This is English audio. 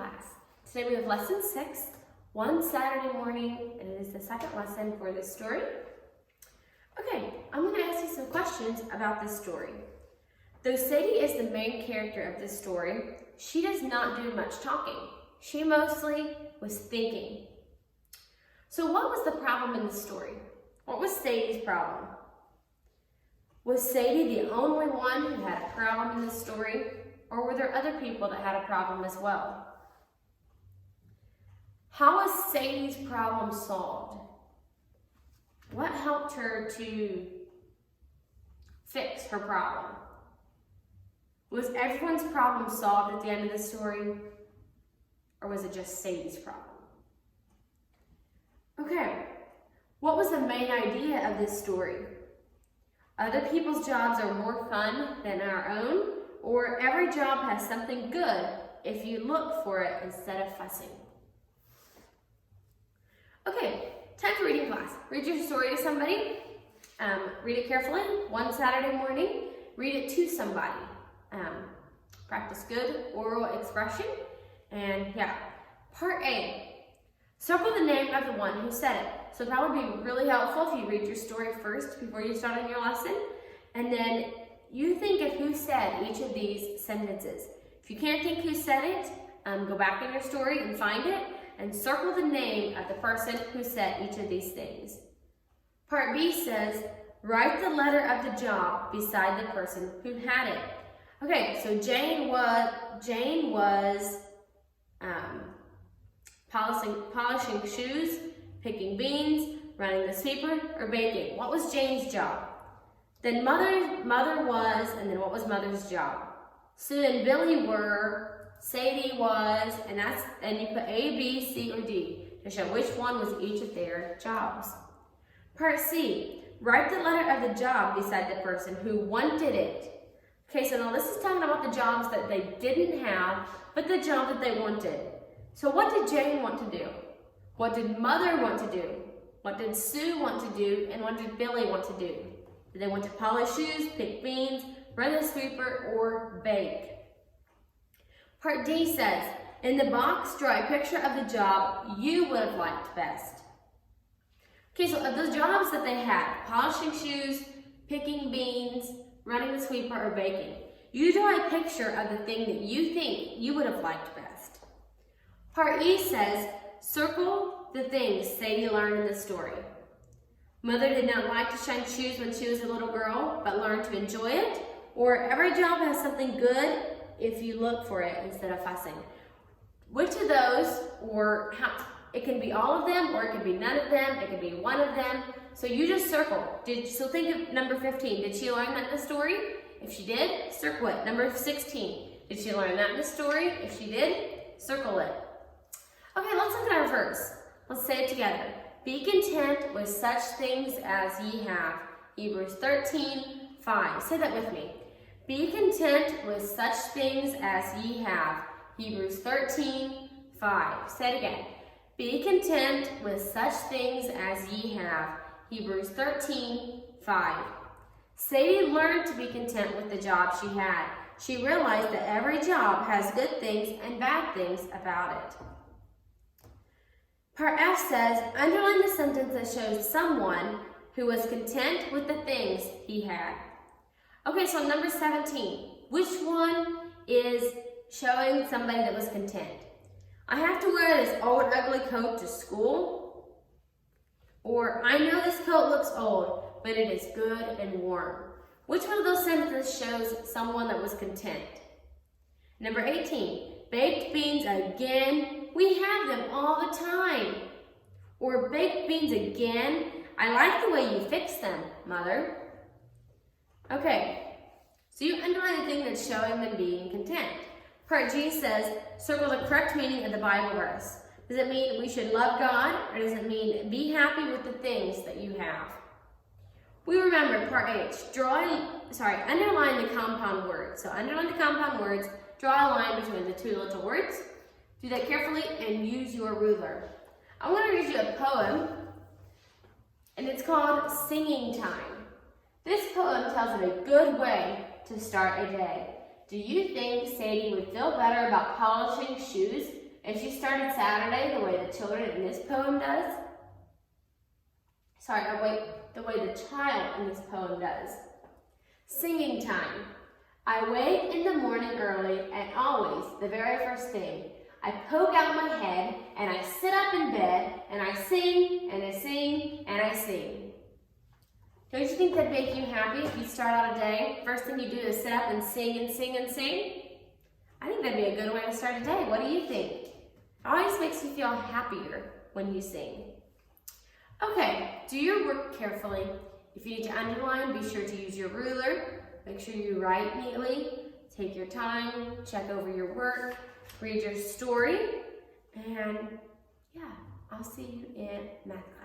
class. Today we have lesson 6, one Saturday morning, and it is the second lesson for this story. Okay, I'm going to ask you some questions about this story. Though Sadie is the main character of this story, she does not do much talking. She mostly was thinking. So what was the problem in the story? What was Sadie's problem? Was Sadie the only one who had a problem in this story, or were there other people that had a problem as well? How was Sadie's problem solved? What helped her to fix her problem? Was everyone's problem solved at the end of the story, or was it just Sadie's problem? Okay, what was the main idea of this story? Other people's jobs are more fun than our own, or every job has something good if you look for it instead of fussing. Okay, time for reading class. Read your story to somebody. Read it carefully, one Saturday morning. Read it to somebody. Practice good oral expression. And yeah, part A. Circle the name of the one who said it. So that would be really helpful if you read your story first before you start on your lesson. And then you think of who said each of these sentences. If you can't think who said it, go back in your story and find it and circle the name of the person who said each of these things. Part B says, write the letter of the job beside the person who had it. Okay, so Jane was polishing shoes, picking beans, running the sweeper, or baking. What was Jane's job? Then mother was, and then what was mother's job? Sue and Billy were, Sadie was, and you put A, B, C, or D to show which one was each of their jobs. Part C, write the letter of the job beside the person who wanted it. Okay, so now this is talking about the jobs that they didn't have, but the job that they wanted. So what did Jane want to do? What did Mother want to do? What did Sue want to do? And what did Billy want to do? Did they want to polish shoes, pick beans, run the sweeper, or bake? Part D says, in the box, draw a picture of the job you would have liked best. Okay, so of those jobs that they had, polishing shoes, picking beans, running the sweeper, or baking, you draw a picture of the thing that you think you would have liked best. Part E says, circle the things Sadie learned in the story. Mother did not like to shine shoes when she was a little girl, but learned to enjoy it. Or every job has something good if you look for it instead of fussing. Which of those, or how, it can be all of them, or it can be none of them, it can be one of them. So you just circle. So think of number 15. Did she learn that in the story? If she did, circle it. Number 16. Did she learn that in the story? If she did, circle it. Okay, let's look at our verse. Let's say it together. Be content with such things as ye have. Hebrews 13:5. Say that with me. Be content with such things as ye have. Hebrews 13:5. Say it again. Be content with such things as ye have. Hebrews 13:5. Sadie learned to be content with the job she had. She realized that every job has good things and bad things about it. Part F says, underline the sentence that shows someone who was content with the things he had. Okay, so number 17, which one is showing somebody that was content? I have to wear this old ugly coat to school, or I know this coat looks old, but it is good and warm. Which one of those sentences shows someone that was content? Number 18, baked beans again. We have them all the time. Or baked beans again. I like the way you fix them, Mother. Okay, so you underline the thing that's showing them being content. Part G says, circle the correct meaning of the Bible verse. Does it mean we should love God, or does it mean be happy with the things that you have? We remember part H, underline the compound words. So underline the compound words, draw a line between the two little words. Do that carefully and use your ruler. I want to read you a poem, and it's called Singing Time. This poem tells of a good way to start a day. Do you think Sadie would feel better about polishing shoes, And she started Saturday the way the children in this poem does. The way the child in this poem does. Singing time. I wake in the morning early and always the very first thing. I poke out my head and I sit up in bed and I sing and I sing and I sing. Don't you think that'd make you happy if you start out a day, first thing you do is sit up and sing and sing and sing? I think that'd be a good way to start a day. What do you think? It always makes you feel happier when you sing. Okay, do your work carefully. If you need to underline, be sure to use your ruler. Make sure you write neatly. Take your time, check over your work, read your story, and yeah, I'll see you in math class.